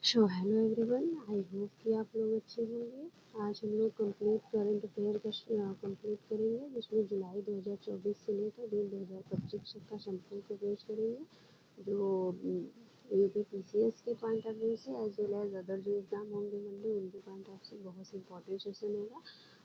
So hello everyone, I hope कि आप लोग अच्छे होंगे। आज हम लोग कंप्लीट करंट अफेयर का कंप्लीट करेंगे, जिसमें जुलाई 2024 से लेकर जून 2025 तक का संपूर्ण कवरेज करेंगे, जो यूपी पीसीएस के पॉइंट ऑफ व्यू से एज वेल एज अदर जो एग्ज़ाम होंगे मंडे, उनके पॉइंट ऑफ से बहुत इंपॉर्टेंट सेशन होगा।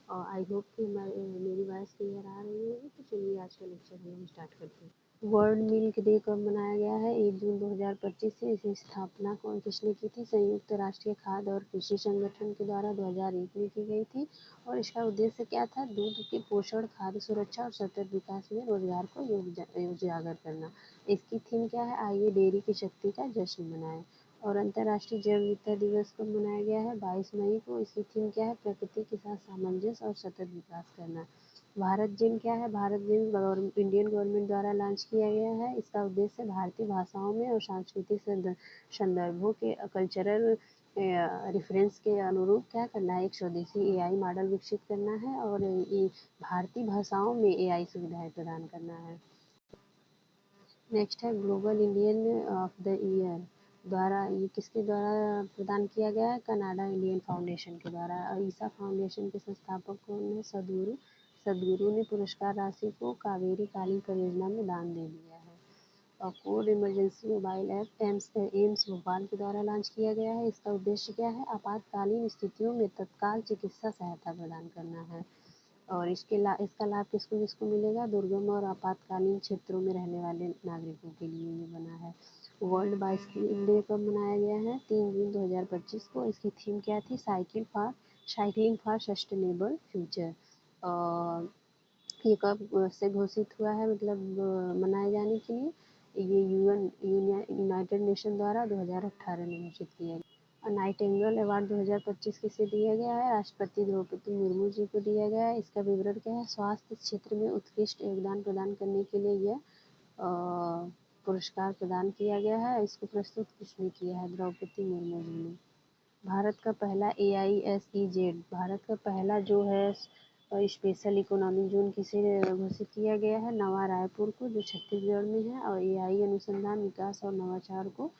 और आई होप कि मेरी वॉइस क्लियर आ रही होगी। तो चलिए आज का लेक्चर हम स्टार्ट करते हैं। वर्ल्ड मिल्क डे कब मनाया गया है? 1 जून 2025 से। इसकी स्थापना किसने की थी? संयुक्त राष्ट्रीय खाद्य और कृषि संगठन के द्वारा 2001 में की गई थी। और इसका उद्देश्य क्या था? दूध के पोषण, खाद्य सुरक्षा और सतत विकास में रोजगार को उजागर करना। इसकी थीम क्या है? आइए डेयरी की शक्ति का जश्न मनाएं। और अंतर्राष्ट्रीय जैव विविधता दिवस कब मनाया गया है? 22 मई को। इसकी थीम क्या है? प्रकृति के साथ सामंजस्य और सतत विकास करना। भारत दिन क्या है? भारत दिन इंडियन गवर्नमेंट द्वारा लॉन्च किया गया है। इसका उद्देश्य भारतीय भाषाओं में और सांस्कृतिक संदर्भों के कल्चरल रेफरेंस के अनुरूप क्या करना है? एक स्वदेशी एआई मॉडल विकसित करना है और ये भारतीय भाषाओं में एआई सुविधाएं प्रदान करना है। नेक्स्ट है global Indian of the year द्वारा, ये किसके द्वारा प्रदान किया गया है? कनाडा इंडियन फाउंडेशन के द्वारा। और ईसा फाउंडेशन के संस्थापक कौन है? सदगुरु। सदगुरु ने पुरस्कार राशि को कावेरी कालीन परियोजना में दान दे दिया है। और code emergency mobile app AIIMS Bhopal के द्वारा लॉन्च किया गया है। इसका उद्देश्य क्या है? आपातकालीन स्थितियों में तत्काल चिकित्सा सहायता प्रदान करना है। और इसका लाभ किसको किसको मिलेगा? दुर्गम और आपातकालीन क्षेत्रों में रहने वाले नागरिकों के लिए ये बना है। वर्ल्ड बाइसिकल डे कब मनाया गया है? 3 जून 2025 को। इसकी थीम क्या थी? Cycling for sustainable future. और ये कब से घोषित हुआ है, मतलब मनाए जाने के लिए? ये यूनाइटेड नेशन द्वारा 2018 में घोषित किया गया। नाइटिंगेल अवार्ड 2025 किसे दिया गया है? राष्ट्रपति द्रौपदी मुर्मू जी को दिया गया है। इसका विवरण क्या है? स्वास्थ्य क्षेत्र में उत्कृष्ट योगदान प्रदान करने के लिए यह पुरस्कार प्रदान किया गया है। इसको प्रस्तुत किसने किया है? द्रौपदी मुर्मू जी ने। भारत का पहला AISEZ, भारत का पहला जो है स्पेशल इकोनॉमिक जोन किसे घोषित किया गया है? नवा रायपुर को, जो छत्तीसगढ़ में है। और एआई अनुसंधान, विकास और नवाचार को।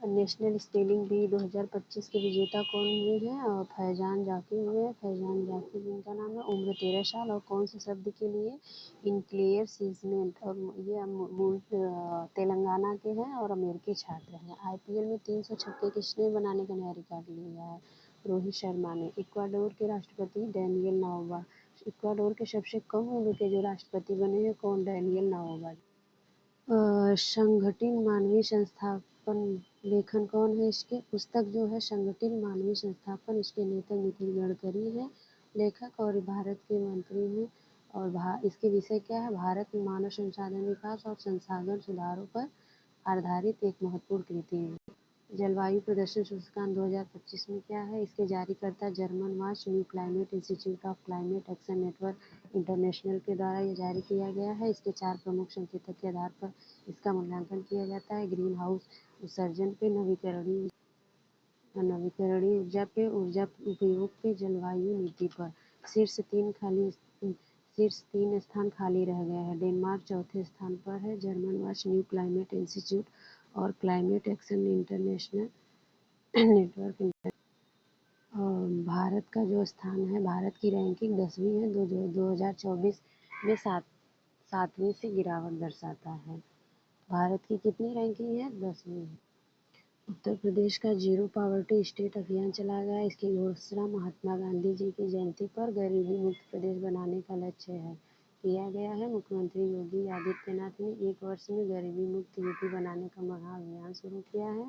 नेशनल स्पेलिंग बी 2025 के विजेता कौन हुए हैं? और फैजान जाकिर हुए हैं। फैजान जाकिर जिनका नाम है। उम्र 13 साल। और कौन से शब्द के लिए? इनक्लेयर सीजमेंट। और ये मूल तेलंगाना के हैं और अमेरिकी छात्र हैं। IPL में 300 छक्के किसने बनाने का नया रिकॉर्ड लिया है? रोहित शर्मा ने। इक्वाडोर के राष्ट्रपति डैनियल नोबोआ। इक्वाडोर के सबसे कम उम्र के जो राष्ट्रपति बने हैं कौन? Daniel Noboa. संगठित मानवीय संस्थापन लेखन कौन है? इसके पुस्तक जो है संगठित मानवीय संस्थापन, इसके लेखक नितिन गडकरी है लेखक, और भारत के मंत्री हैं। और इसके विषय क्या है? भारत में मानव संसाधन विकास और संसाधन सुधारों पर आधारित एक महत्वपूर्ण कृति है। जलवायु प्रदर्शन सूचकांक 2025 में क्या है? इसके जारीकर्ता German Watch New Climate institute of climate action network international के द्वारा ये जारी किया गया है। इसके 4 प्रमुख संकेतक के आधार पर इसका मूल्यांकन किया जाता है। ग्रीन हाउस उत्सर्जन पे, नवीकरणीय ऊर्जा पे, ऊर्जा उपयोग पे, जलवायु नीति पर। शीर्ष 3 स्थान खाली रह गए हैं। डेनमार्क चौथे स्थान पर है, German Watch New Climate Institute और क्लाइमेट एक्शन इंटरनेशनल नेटवर्क। भारत का जो स्थान है, भारत की रैंकिंग 10वीं है। 2024 में 7वीं से गिरावट दर्शाता है। भारत की कितनी रैंकिंग है? 10वीं है। उत्तर प्रदेश का जीरो पॉवर्टी स्टेट अभियान चलाया गया। इसकी घोषणा महात्मा गांधी जी की जयंती पर गरीबी मुक्त प्रदेश बनाने का लक्ष्य है किया गया है। मुख्यमंत्री योगी आदित्यनाथ ने 1 वर्ष में गरीबी मुक्त यूपी बनाने का महाअभियान शुरू किया है।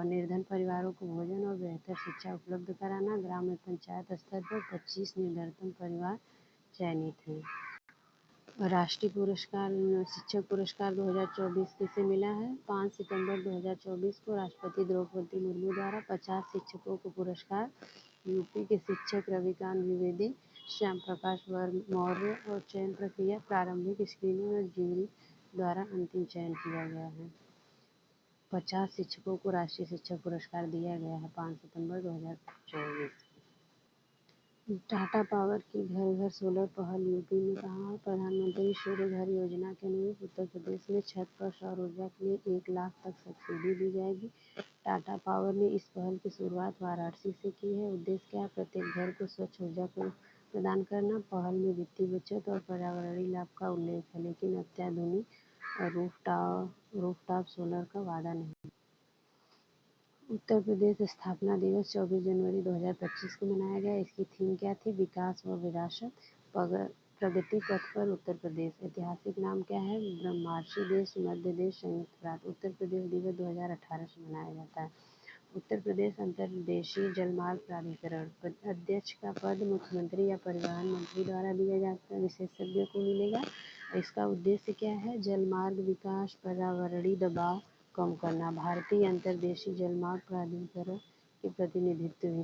निर्धन परिवारों को भोजन और बेहतर शिक्षा उपलब्ध कराना। ग्राम पंचायत स्तर पर 25 निर्धनतम परिवार चयनित हैं। राष्ट्रीय पुरस्कार, शिक्षक पुरस्कार 2024 किसे मिला है? 5 सितंबर 2024 को राष्ट्रपति द्रौपदी मुर्मू द्वारा 50 शिक्षकों को पुरस्कार। यूपी के शिक्षक रविकांत द्विवेदी, श्याम प्रकाश मौर्य। और चयन प्रक्रिया प्रारंभिक स्क्रीनिंग और जूरी द्वारा अंतिम चयन किया गया है। 50 शिक्षकों को राष्ट्रीय शिक्षक पुरस्कार दिया गया है 5 सितंबर 2024। टाटा पावर की घर घर सोलर पहल यूपी में कहाँ है? प्रधानमंत्री सूर्य घर योजना के अनुरूप उत्तर प्रदेश में छत पर सौर ऊर्जा के लिए 1 लाख तक सब्सिडी दी जाएगी। टाटा पावर ने इस पहल की शुरुआत वाराणसी से की है। उद्देश्य क्या है? प्रत्येक घर को स्वच्छ ऊर्जा प्रदान करना। पहल में वित्तीय बचत और पर्यावरणीय लाभ का उल्लेख है, लेकिन अत्याधुनिक रूफटॉप सोलर का वादा नहीं। उत्तर प्रदेश स्थापना दिवस 24 जनवरी 2025 को मनाया गया। इसकी थीम क्या थी? विकास व विरासत, प्रगति पथ पर उत्तर प्रदेश। ऐतिहासिक नाम क्या है? ब्रह्मर्षि देश, मध्य देश, संयुक्त प्रांत। उत्तर प्रदेश दिवस 2018 से मनाया जाता है। उत्तर प्रदेश अंतर्देशीय जलमार्ग प्राधिकरण अध्यक्ष का पद मुख्यमंत्री या परिवहन मंत्री द्वारा दिया जाता है, विशेषज्ञों को मिलेगा। इसका उद्देश्य क्या है? जलमार्ग विकास, पर्यावरणीय दबाव कम करना। भारतीय अंतर्देशीय जलमार्ग प्राधिकरण के प्रतिनिधित्व भी।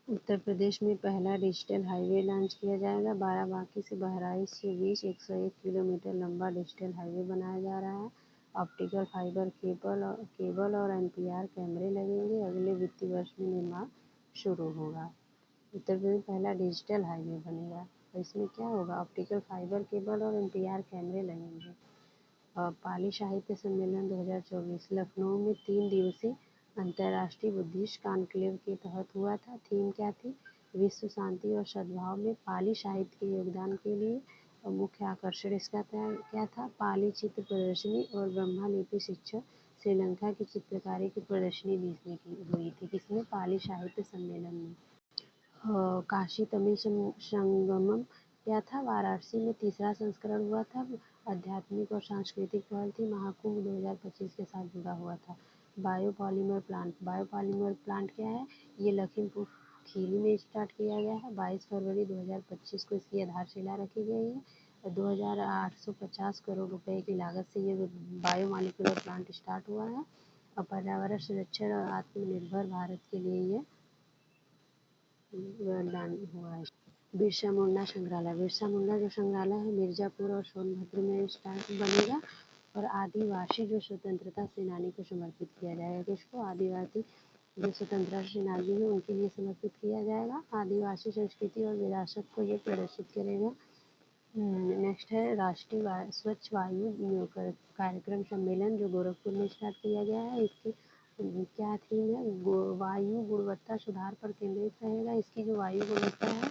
उत्तर प्रदेश में पहला डिजिटल हाईवे लॉन्च किया जाएगा। बाराबांकी से बहराइच के बीच 101 किलोमीटर लंबा डिजिटल हाईवे बनाया जा रहा है। ऑप्टिकल फाइबर केबल और एनपीआर कैमरे लगेंगे। अगले वित्तीय वर्ष में निर्माण शुरू होगा। उत्तर प्रदेश पहला डिजिटल हाईवे बनेगा। तो इसमें क्या होगा? ऑप्टिकल फाइबर केबल और एनपीआर कैमरे लगेंगे। पाली साहित्य सम्मेलन 2024 लखनऊ में 3 दिवसीय अंतर्राष्ट्रीय बुद्धिस्ट कॉन्क्लेव के तहत हुआ था। थीम क्या थी? विश्व शांति और सद्भाव में पाली साहित्य के योगदान के लिए। और मुख्य आकर्षण इसका क्या था? पाली चित्र प्रदर्शनी और ब्रह्मा लिपि शिक्षक श्रीलंका की चित्रकारी की प्रदर्शनी भी इसमें हुई थी। किसमें? पाली साहित्य सम्मेलन में। काशी तमिल संगमम क्या था? वाराणसी में तीसरा संस्करण हुआ था। आध्यात्मिक और सांस्कृतिक पहल थी। महाकुंभ 2025 के साथ जुड़ा हुआ था। बायोपॉलीमर प्लांट क्या है? ये लखीमपुर खीरी में स्टार्ट किया गया है। 22 फरवरी 2025 को इसकी आधारशिला रखी गई है और 2850 करोड़ रुपए की लागत से ये बायोमॉलिक्यूलर प्लांट स्टार्ट हुआ है। और पर्यावरण संरक्षण और आत्मनिर्भर भारत के लिए ये वरदान हुआ है। बिरसा मुंडा जो संग्रहालय है मिर्जापुर और सोनभद्र में स्टार्ट बनेगा। और आदिवासी जो स्वतंत्रता सेनानी को समर्पित किया जाएगा। किसको? आदिवासी जो स्वतंत्रता सेनानी है उनके लिए समर्पित किया जाएगा। आदिवासी संस्कृति और विरासत को ये प्रदर्शित करेगा। नेक्स्ट है राष्ट्रीय स्वच्छ वायु कार्यक्रम सम्मेलन जो गोरखपुर में स्टार्ट किया गया है। इसकी क्या थीम है? वायु गुणवत्ता सुधार पर केंद्रित रहेगा। इसकी जो वायु गुणवत्ता है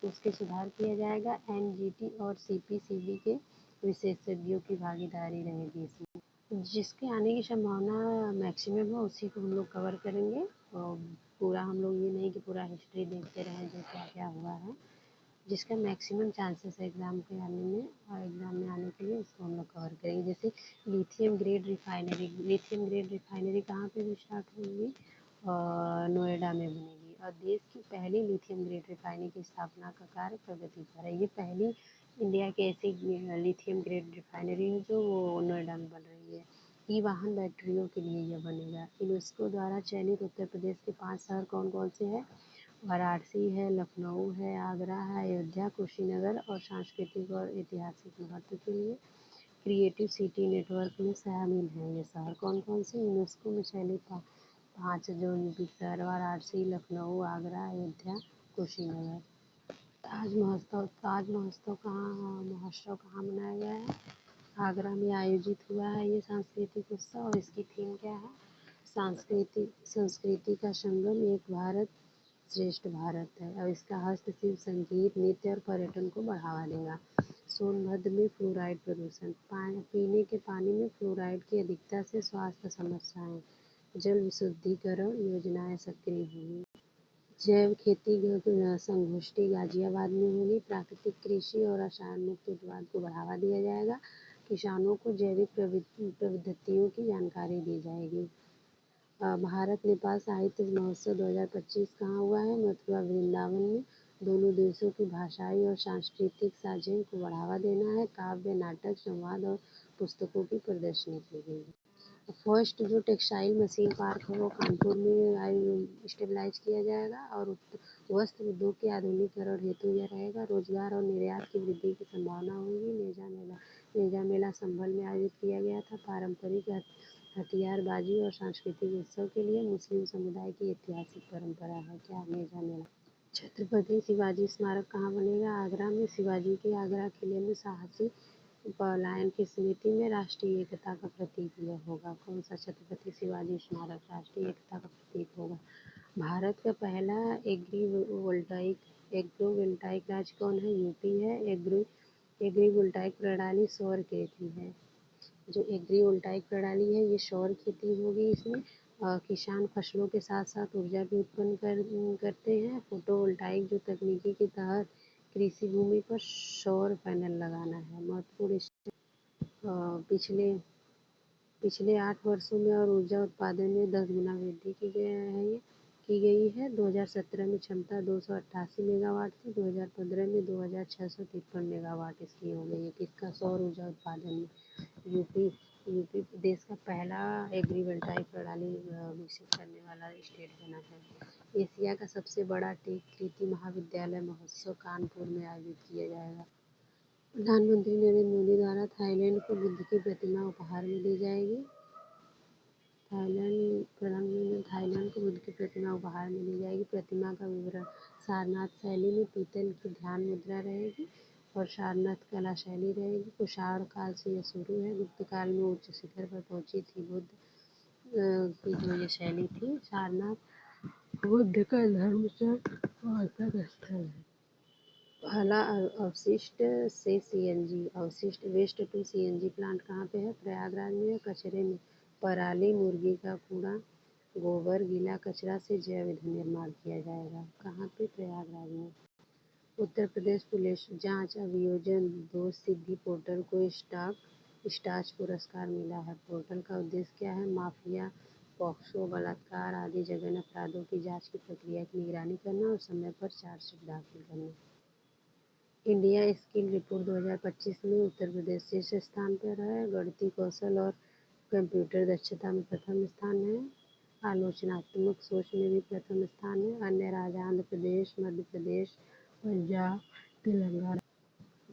उसके सुधार किया जाएगा। एनजीटी और सीपीसीबी के विशेषज्ञों की भागीदारी रहेगी इसमें। जिसके आने की संभावना मैक्सिमम है उसी को हम लोग कवर करेंगे। और पूरा हम लोग ये नहीं कि पूरा हिस्ट्री देखते रहें जो क्या क्या हुआ है। जिसका मैक्सिमम चांसेस है एग्ज़ाम के आने में और एग्ज़ाम में आने के लिए उसको हम लोग कवर करेंगे। जैसे लिथियम ग्रेड रिफाइनरी कहाँ पे स्टार्ट होगी? नोएडा में बनेगी। और देश की पहली लिथियम ग्रेड रिफाइनरी की स्थापना का कार्य प्रगति पर है। ये पहली इंडिया की ऐसी लिथियम ग्रेड रिफाइनरी है जो नोएडा में बन रही है। ई वाहन बैटरियों के लिए यह बनेगा। यूनेस्को द्वारा चयनित उत्तर प्रदेश के 5 शहर कौन कौन से हैं? वाराणसी है, लखनऊ है, आगरा है, अयोध्या, कुशीनगर। और सांस्कृतिक और ऐतिहासिक महत्व के लिए क्रिएटिव सिटी नेटवर्क में शामिल हैं। ये शहर कौन कौन से? यूनेस्को में चयनित 5 जो शहर वाराणसी, लखनऊ, आगरा, अयोध्या, कुशीनगर। महोत्सव कहाँ मनाया गया है? आगरा में आयोजित हुआ है ये सांस्कृतिक उत्सव। और इसकी थीम क्या है? संस्कृति का संगम, एक भारत श्रेष्ठ भारत है। और इसका हस्तशिल्प, संगीत, नृत्य और पर्यटन को बढ़ावा देगा। सोनभद्र में फ्लोराइड प्रदूषण, पीने के पानी में फ्लोराइड की अधिकता से स्वास्थ्य समस्याएं। जल विशुद्धिकरण योजनाएं सक्रिय होंगी। जैव खेती संगोष्ठी गाजियाबाद में होगी। प्राकृतिक कृषि और रसायन मुक्त उत्पाद को बढ़ावा दिया जाएगा। किसानों को जैविक पद्धतियों की जानकारी दी जाएगी। भारत नेपाल साहित्य महोत्सव 2025 कहाँ हुआ है? मथुरा वृंदावन में। दोनों देशों की भाषाई और सांस्कृतिक साझें को बढ़ावा देना है। काव्य, नाटक, संवाद और पुस्तकों की प्रदर्शनी की गई। फर्स्ट जो टेक्सटाइल मशीन पार्क है वो कानपुर में स्टेबलाइज किया जाएगा। और वस्त्र उद्योग के आधुनिकीकरण हेतु यह रहेगा। रोजगार और निर्यात की वृद्धि की संभावना होगी। नेजा मेला संभल में आयोजित किया गया था। पारंपरिक हथियारबाजी और सांस्कृतिक उत्सव के लिए मुस्लिम समुदाय की ऐतिहासिक परंपरा है। क्या? नेजा मेला। छत्रपति शिवाजी स्मारक कहाँ बनेगा? आगरा में। शिवाजी के आगरा किले में साहसी पलायन की स्मृति में राष्ट्रीय एकता का प्रतीक यह होगा। कौन सा? छत्रपति शिवाजी स्मारक राष्ट्रीय एकता का प्रतीक होगा। भारत का पहला एग्रीवोल्टाइक राज्य कौन है? यूपी है। एग्रीवोल्टाइक प्रणाली सौर खेती है। जो एग्रीवोल्टाइक प्रणाली है ये सौर खेती होगी। इसमें किसान फसलों के साथ साथ ऊर्जा भी उत्पन्न करते हैं। फोटोवोल्टाइक जो तकनीकी के तहत कृषि भूमि पर सौर पैनल लगाना है। महत्वपूर्ण पिछले 8 वर्षों में और ऊर्जा उत्पादन में 10 गुना वृद्धि की गई है। 2017 में क्षमता 288 मेगावाट थी। 2015 में 2653 मेगावाट इसकी हो गई है। किसका? सौर ऊर्जा उत्पादन में। यूपी देश का पहला एग्रीवोल्टाइक प्रणाली विकसित करने वाला स्टेट बना है। एशिया का सबसे बड़ा टेक कृषि महाविद्यालय महोत्सव कानपुर में आयोजित किया जाएगा। प्रधानमंत्री नरेंद्र मोदी द्वारा थाईलैंड को बुद्ध की प्रतिमा उपहार में दी जाएगी। प्रधानमंत्री थाईलैंड को बुद्ध की प्रतिमा उपहार में दी जाएगी। प्रतिमा का विवरण: सारनाथ शैली में पीतल की ध्यान मुद्रा रहेगी और सारनाथ कला शैली रहेगी। कुषाण काल से यह शुरू है। गुप्त काल में उच्च शिखर पर पहुंची थी बुद्ध की जो ये शैली थी। सारनाथ बुद्ध का धर्मचक्र स्थल है। पहला अवशिष्ट से CNG waste to CNG plant कहाँ पे है? प्रयागराज में। कचरे में पराली, मुर्गी का कूड़ा, गोबर, गीला कचरा से जैव ईंधन निर्माण किया जाएगा। कहाँ पे? प्रयागराज में। उत्तर प्रदेश पुलिस जांच अभियोजन दोष सिद्धि पोर्टल को स्टाच पुरस्कार मिला है। पोर्टल का उद्देश्य क्या है? माफिया, पॉक्सो, बलात्कार आदि जघन्य अपराधों की जांच की प्रक्रिया की निगरानी करना और समय पर चार्जशीट दाखिल करना। इंडिया स्किल रिपोर्ट 2025 में उत्तर प्रदेश शीर्ष स्थान पर है। गणितीय कौशल और कंप्यूटर दक्षता में प्रथम स्थान है। आलोचनात्मक सोच में भी प्रथम स्थान है। अन्य राज्य आंध्र प्रदेश, मध्य प्रदेश, पंजाब, तेलंगाना।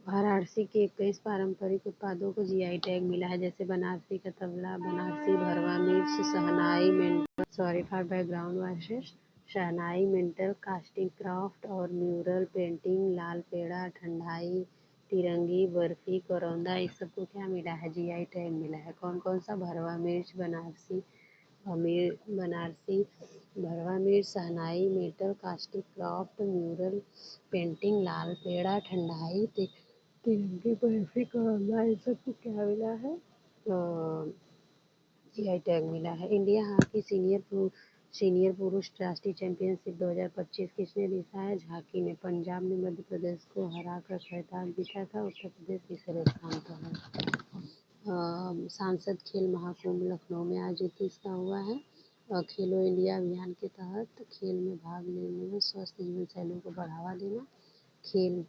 वाराणसी के 21 पारंपरिक उत्पादों को जीआई टैग मिला है, जैसे बनारसी का तबला, बनारसी भरवा मिर्च, shehnai metal sorry for background voices shehnai metal casting craft और म्यूरल पेंटिंग, लाल पेड़ा, ठंडाई, तिरंगी, बर्फी, करौंदा, इस सबको क्या मिला है? जीआई टैग मिला है। कौन कौन सा? भरवा मिर्च, भरवा मिर्च, shehnai metal casting craft, mural painting, लाल पेड़ा, ठंडाई, तिरंगी, बर्फी, करौंदा, इन सबको क्या मिला है? जीआई टैग मिला है। इंडिया हॉकी सीनियर पुरुष राष्ट्रीय चैंपियनशिप 2025 किसने जीता है? झांकी ने। पंजाब ने मध्य प्रदेश को हराकर खिताब जीता था। उत्तर प्रदेश तीसरे स्थान पर है। सांसद खेल महाकुंभ लखनऊ में आयोजित इसका हुआ है। खेलो इंडिया अभियान के तहत खेल में भाग लेने में स्वस्थ जीवन शैलियों को बढ़ावा देना। खेल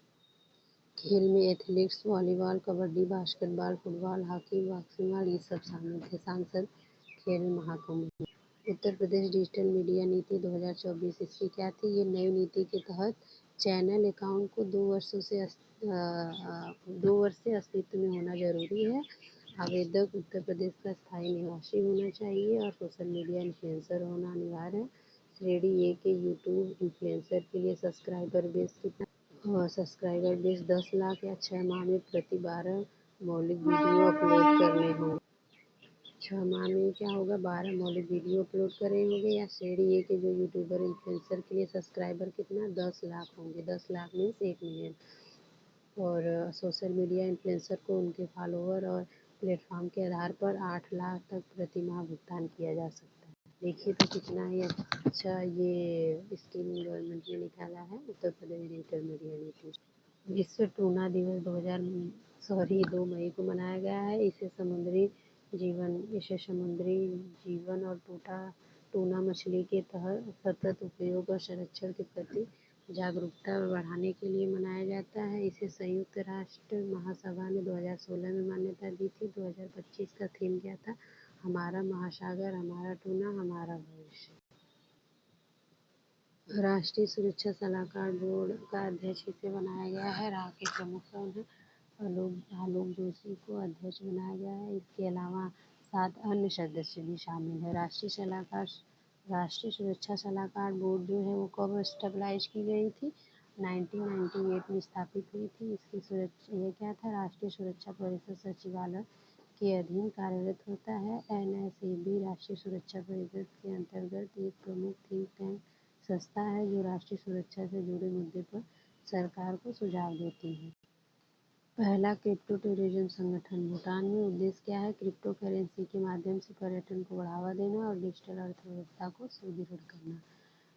में athletics, volleyball, kabaddi, basketball, football, hockey, boxing ये सब शामिल थे सांसद खेल महाकुंभ में। उत्तर प्रदेश डिजिटल मीडिया नीति 2024 इसकी क्या थी? ये नई नीति के तहत चैनल अकाउंट को 2 वर्ष से अस्तित्व में होना जरूरी है। आवेदक उत्तर प्रदेश का स्थायी निवासी होना चाहिए और सोशल मीडिया इन्फ्लुएंसर होना अनिवार्य है। श्रेणी ए के यूट्यूब इन्फ्लुएंसर के लिए सब्सक्राइबर बेस 10 लाख या 6 माह में प्रति 12 मौलिक वीडियो अपलोड करने होंगे। 6 माह में क्या होगा? 12 मौलिक वीडियो अपलोड करे होंगे। या श्रेणी ए के जो यूट्यूबर इन्फ्लुएंसर के लिए सब्सक्राइबर कितना? 10 लाख होंगे। 10 लाख मीन्स 1 मिलियन। और सोशल मीडिया इन्फ्लुएंसर को उनके फॉलोअर और प्लेटफॉर्म के आधार पर 8 लाख तक प्रति माह भुगतान किया जा सकता है। देखिए तो कितना ही अच्छा ये स्कीम गवर्नमेंट ने निकाला है, उत्तर प्रदेश डिजिटल मीडिया नीति। विश्व टूना दिवस 2 मई को मनाया गया है। इसे समुद्री जीवन और टूना मछली के तहत सतत उपयोग और संरक्षण के प्रति जागरूकता बढ़ाने के लिए मनाया जाता है। इसे संयुक्त राष्ट्र महासभा ने 2016 में मान्यता दी थी। 2025 का थीम क्या था? हमारा महासागर, हमारा टूना, हमारा भविष्य। राष्ट्रीय सुरक्षा सलाहकार बोर्ड का अध्यक्ष इसे बनाया गया है। राकेश प्रमुख कौन है? आलोक जोशी को अध्यक्ष बनाया गया है। इसके अलावा 7 अन्य सदस्य भी शामिल है। राष्ट्रीय सुरक्षा सलाहकार बोर्ड जो है वो कब स्टेबलाइज की गई थी? 1998 में स्थापित हुई थी। इसकी सुरक्षा ये क्या था, राष्ट्रीय सुरक्षा परिषद सचिवालय के अधीन कार्यरत होता है। NSAB राष्ट्रीय सुरक्षा परिषद के अंतर्गत एक प्रमुख थिंक टैंक संस्था है जो राष्ट्रीय सुरक्षा से जुड़े मुद्दे पर सरकार को सुझाव देती है। पहला क्रिप्टो टूरिज्म संगठन। भूटान में उद्देश्य क्या है, क्रिप्टो करेंसी के माध्यम से पर्यटन को बढ़ावा देना और डिजिटल अर्थव्यवस्था को सुदृढ़ करना।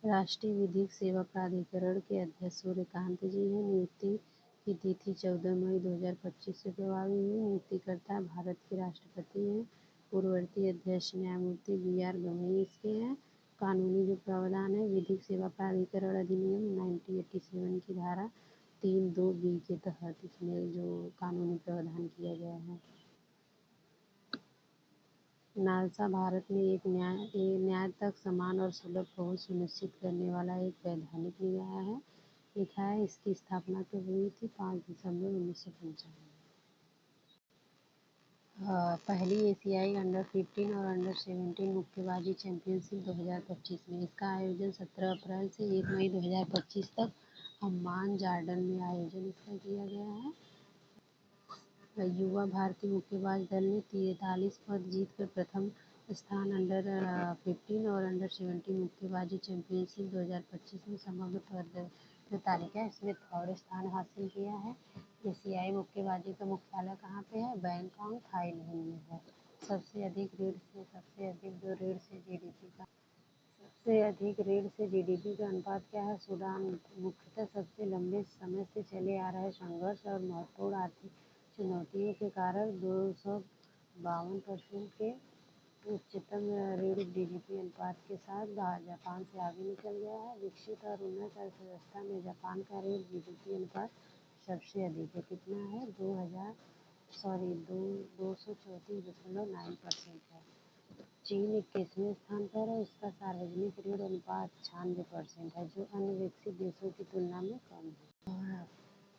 राष्ट्रीय विधिक सेवा प्राधिकरण के अध्यक्ष सूर्यकांत जी हैं। नियुक्ति की तिथि 14 मई 2025 से प्रभावी हुई। नियुक्तिकर्ता भारत के राष्ट्रपति हैं। पूर्ववर्ती अध्यक्ष न्यायमूर्ति BR गवई इसके हैं। कानूनी जो प्रावधान है, विधिक सेवा प्राधिकरण अधिनियम 1987 की धारा 3(2)(b) के तहत इसमें जो कानूनी प्रावधान किया गया है। नालसा भारत में एक न्याय तक समान और सुलभ पहुंच सुनिश्चित करने वाला एक वैधानिक निकाय है। लिखा है इसकी स्थापना कब हुई थी, 5 दिसंबर 1995। पहली एशियाई अंडर-15 और अंडर-17 मुक्केबाजी चैंपियनशिप 2025 में। इसका आयोजन 17 अप्रैल से 1 मई 2025 तक अम्मान जॉर्डन में आयोजन इसका किया गया है। युवा भारतीय मुक्केबाज दल ने 43 पद जीतकर प्रथम स्थान, अंडर-15 और अंडर-17 मुक्केबाजी चैंपियनशिप 2025 में समग्र तालिका इसमें थर्ड स्थान हासिल किया है। एशियाई मुक्केबाजी का मुख्यालय कहाँ पे है, बैंकॉक थाईलैंड में है। सबसे अधिक ऋण से जीडीपी का अनुपात क्या है, सूडान। मुख्यतः सबसे लंबे समय से चले आ रहे संघर्ष और महत्वपूर्ण आर्थिक चुनौतियों के कारण 252% के उच्चतम ऋण जीडीपी अनुपात के साथ जापान से आगे निकल गया है। विकसित और उन्नत अर्थव्यवस्था में जापान का ऋण जीडीपी अनुपात सबसे अधिक है। कितना है, 234.9% है। चीन 21वें स्थान पर है। इसका सार्वजनिक ऋण अनुपात 96% है, जो अन्य विकसित देशों की तुलना में कम है।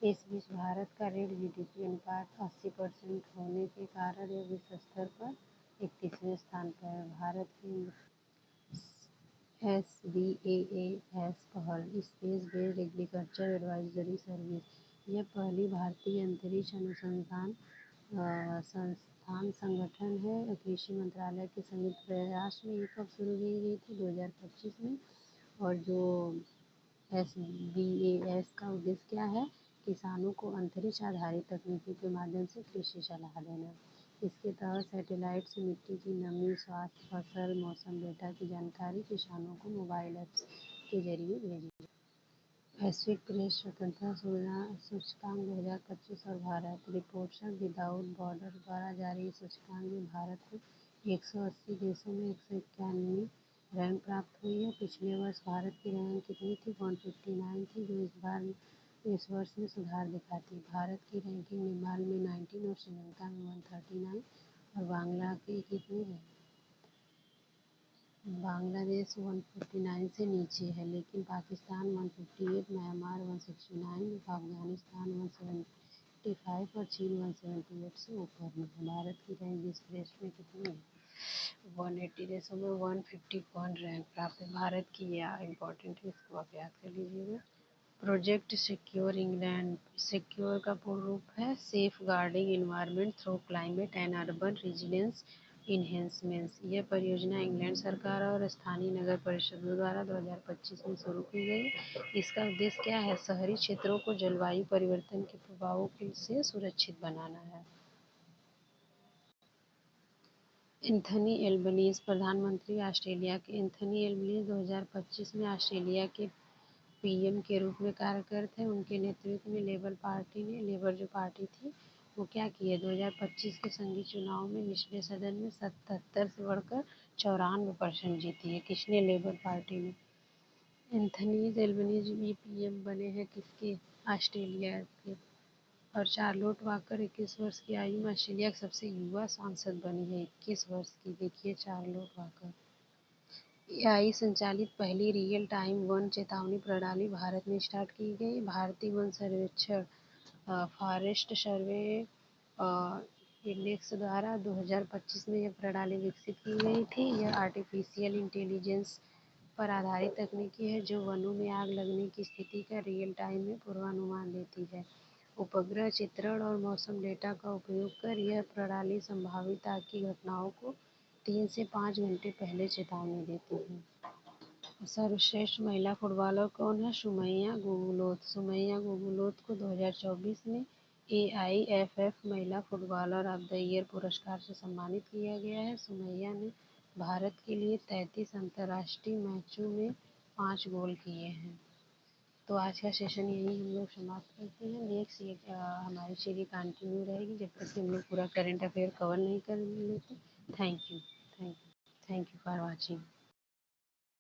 इस बीच भारत का ऋण जीडीपी अनुपात 80% होने के कारण यह विश्व स्तर पर 31वें स्थान पर है। भारत की SBAAS पहल, space based agriculture advisory service, यह पहली भारतीय अंतरिक्ष अनुसंधान संगठन है। कृषि मंत्रालय के संयुक्त प्रयास में ये कब शुरू की गई थी, 2025 में। और जो SBAS का उद्देश्य क्या है, किसानों को अंतरिक्ष आधारित तकनीकों के माध्यम से कृषि सलाह देना। इसके तहत सैटेलाइट से मिट्टी की नमी, स्वास्थ्य, फसल, मौसम डेटा की जानकारी किसानों को मोबाइल ऐप्स के जरिए भेजी। वैश्विक प्रेस स्वतंत्रता सूचकांक 2025 और भारत। रिपोर्टर्स विदाउट बॉर्डर द्वारा जारी सूचकांक में भारत को 180 देशों में 191वीं रैंक प्राप्त हुई है। पिछले वर्ष भारत की रैंक कितनी थी, 159 थी, जो इस वर्ष में सुधार दिखाती। भारत की रैंकिंग नेपाल में 19 और श्रीलंका में 139 और बांग्ला के कितने है, बांग्लादेश 149 से नीचे है, लेकिन पाकिस्तान 158, म्यांमार 169, अफगानिस्तान 175 और चीन 178 से ऊपर में है। भारत की रैंक इस प्रेस में कितनी है, 180 देशों में 151 रैंक प्राप्त है भारत की। यह इम्पोर्टेंट है, इसको आप याद कर लीजिएगा। Project secure England. सिक्योर का पूर्ण रूप है safeguarding environment through climate and urban resilience enhancements. यह परियोजना इंग्लैंड सरकार और स्थानीय नगर परिषदों द्वारा 2025 में शुरू की गई। इसका उद्देश्य क्या है, शहरी क्षेत्रों को जलवायु परिवर्तन के प्रभावों से सुरक्षित बनाना है। एंथनी एल्बनीज प्रधानमंत्री ऑस्ट्रेलिया के। एंथनी एल्बनीज 2025 में ऑस्ट्रेलिया के PM के रूप में कार्यरत है। उनके नेतृत्व में लेबर जो पार्टी थी वो क्या की है, 2025 के संघीय चुनाव में निचले सदन में 77 से बढ़कर 94% जीती है। किसने, लेबर पार्टी ने। एंथनी एल्बनीज PM बने हैं किसके, ऑस्ट्रेलिया के। और चार्लोट वाकर 21 वर्ष की आयु में ऑस्ट्रेलिया की सबसे युवा सांसद बनी है, 21 वर्ष की। देखिए चार्लोट वाकर। AI संचालित पहली रियल टाइम वन चेतावनी प्रणाली भारत में स्टार्ट की गई। भारतीय वन सर्वेक्षण फॉरेस्ट सर्वे इंडेक्स द्वारा 2025 में यह प्रणाली विकसित की गई थी। यह आर्टिफिशियल इंटेलिजेंस पर आधारित तकनीकी है जो वनों में आग लगने की स्थिति का रियल टाइम में पूर्वानुमान देती है। उपग्रह चित्रण और मौसम डेटा का उपयोग कर यह प्रणाली संभावित आग की घटनाओं को 3 से 5 घंटे पहले चेतावनी देती है। सर्वश्रेष्ठ महिला फुटबॉलर कौन है? सुमैया गुगलोत। सुमैया गुगलोत को 2024 में AIFF महिला फुटबॉलर ऑफ द ईयर पुरस्कार से सम्मानित किया गया है। सुमैया ने भारत के लिए 33 अंतर्राष्ट्रीय मैचों में 5 गोल किए हैं। तो आज का सेशन यही हम लोग समाप्त करते हैं। नेक्स्ट ये हमारी सीरीज कंटिन्यू रहेगी जब तक कि हम लोग पूरा करंट अफेयर कवर नहीं कर लेते। Thank you for watching.